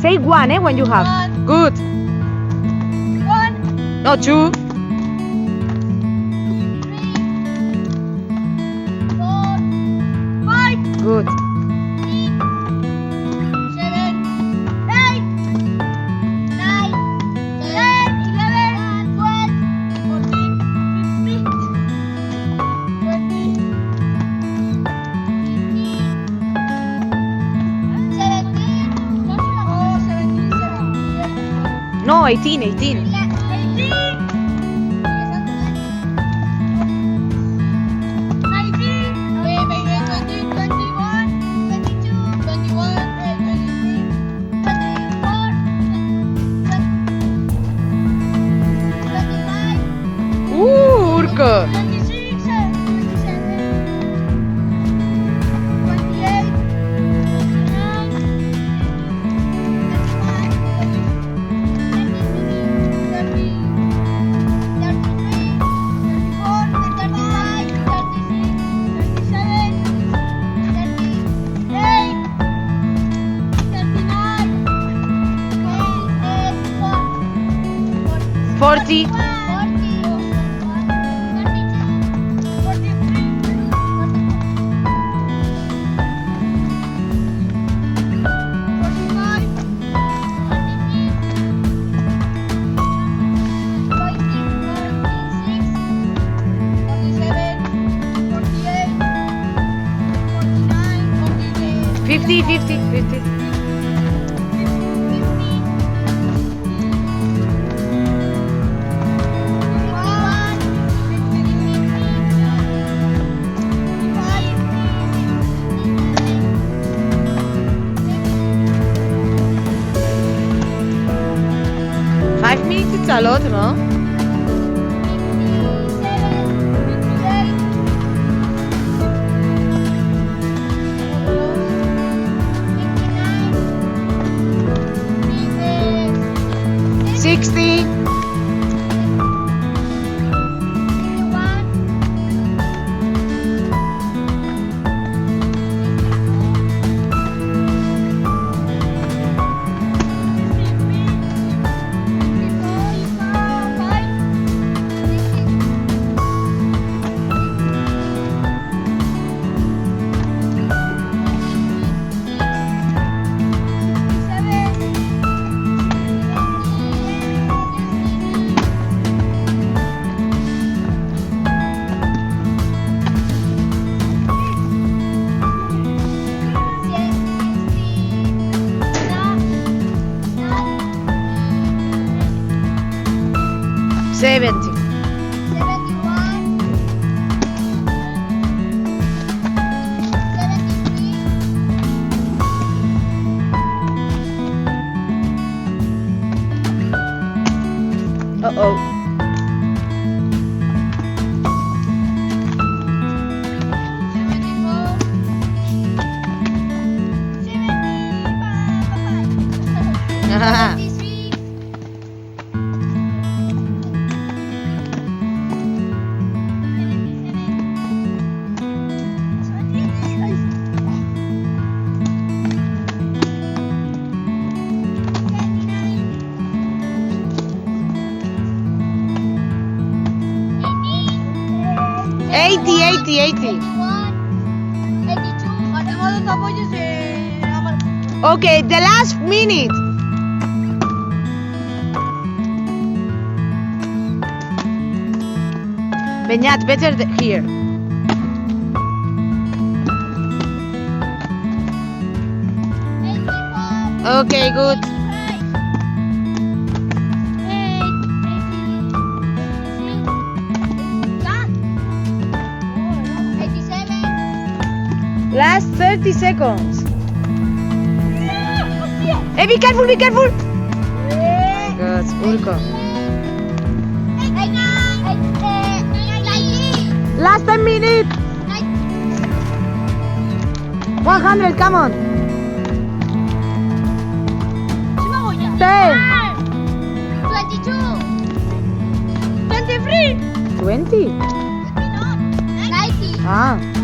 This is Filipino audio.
Say one, when you have. One. Good. One. No, two. 3, 4, 5, Good. 6, 7, 8, 9, 10, 11, 12, 14, 15, 20, 17. Oh, 17. No, 18, 18. 18. Urcă. 26, 27, 28, 40. 50, 50, 50. Five minutes it's a lot, no? Six. 60. Seventy. 71, 72, Uh-oh. 80, 80, 80. 82. Hacemos los apoyos Okay, the last minute. Beñat, better here. Okay, good. Last 30 seconds. Hey, be careful, be careful. Good, Urko. Last 10 minutes. 100, come on. 10. 22. 23. 20. 90. Ah.